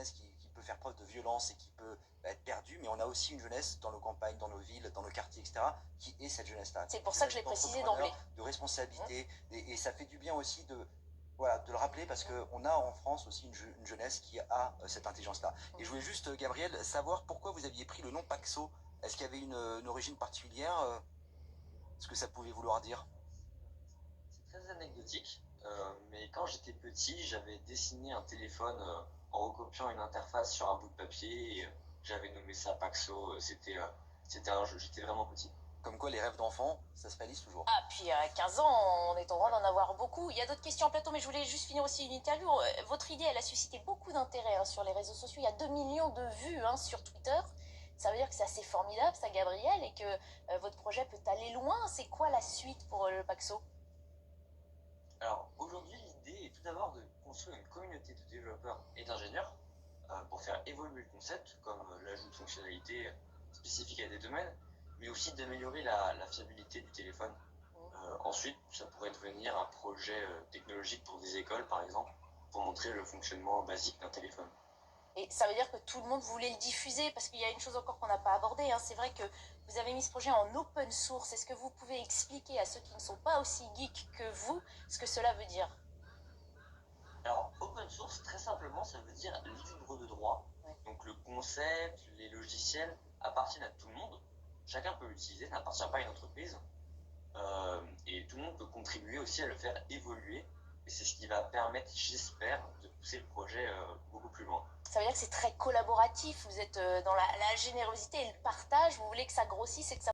jeunesse qui peut faire preuve de violence et qui peut être perdue, mais on a aussi une jeunesse dans nos campagnes, dans nos villes, dans nos quartiers, etc., qui est cette jeunesse-là. C'est pour ça que je l'ai précisé d'emblée. De responsabilité, et ça fait du bien aussi de, voilà, de le rappeler parce qu'on a en France aussi une jeunesse qui a cette intelligence-là. Et je voulais juste, Gabriel, savoir pourquoi vous aviez pris le nom Paxo. Est-ce qu'il y avait une origine particulière ce que ça pouvait vouloir dire? C'est très anecdotique, mais quand j'étais petit, j'avais dessiné un téléphone en recopiant une interface sur un bout de papier et j'avais nommé ça Paxo. C'était un jeu, j'étais vraiment petit. Comme quoi, les rêves d'enfant, ça se réalise toujours. Ah, puis à 15 ans, on est en droit d'en avoir beaucoup. Il y a d'autres questions en plateau, mais je voulais juste finir aussi une interview. Votre idée, elle a suscité beaucoup d'intérêt sur les réseaux sociaux. Il y a 2 millions de vues sur Twitter. Ça veut dire que c'est assez formidable, ça, Gabriel, et que votre projet peut aller loin. C'est quoi la suite pour le Paxo? Alors aujourd'hui, l'idée est tout d'abord de construire une communauté de développeurs et d'ingénieurs pour faire évoluer le concept, comme l'ajout de fonctionnalités spécifiques à des domaines, mais aussi d'améliorer la fiabilité du téléphone. Ensuite, ça pourrait devenir un projet technologique pour des écoles, par exemple, pour montrer le fonctionnement basique d'un téléphone. Et ça veut dire que tout le monde voulait le diffuser, parce qu'il y a une chose encore qu'on n'a pas abordée. C'est vrai que vous avez mis ce projet en open source. Est-ce que vous pouvez expliquer à ceux qui ne sont pas aussi geeks que vous ce que cela veut dire? Alors, open source, très simplement, ça veut dire libre de droit. Ouais. Donc le concept, les logiciels appartiennent à tout le monde. Chacun peut l'utiliser, ça n'appartient pas à une entreprise. Et tout le monde peut contribuer aussi à le faire évoluer. Et c'est ce qui va permettre, j'espère, de pousser le projet beaucoup plus loin. Ça veut dire que c'est très collaboratif. Vous êtes dans la générosité et le partage. Vous voulez que ça grossisse et que ça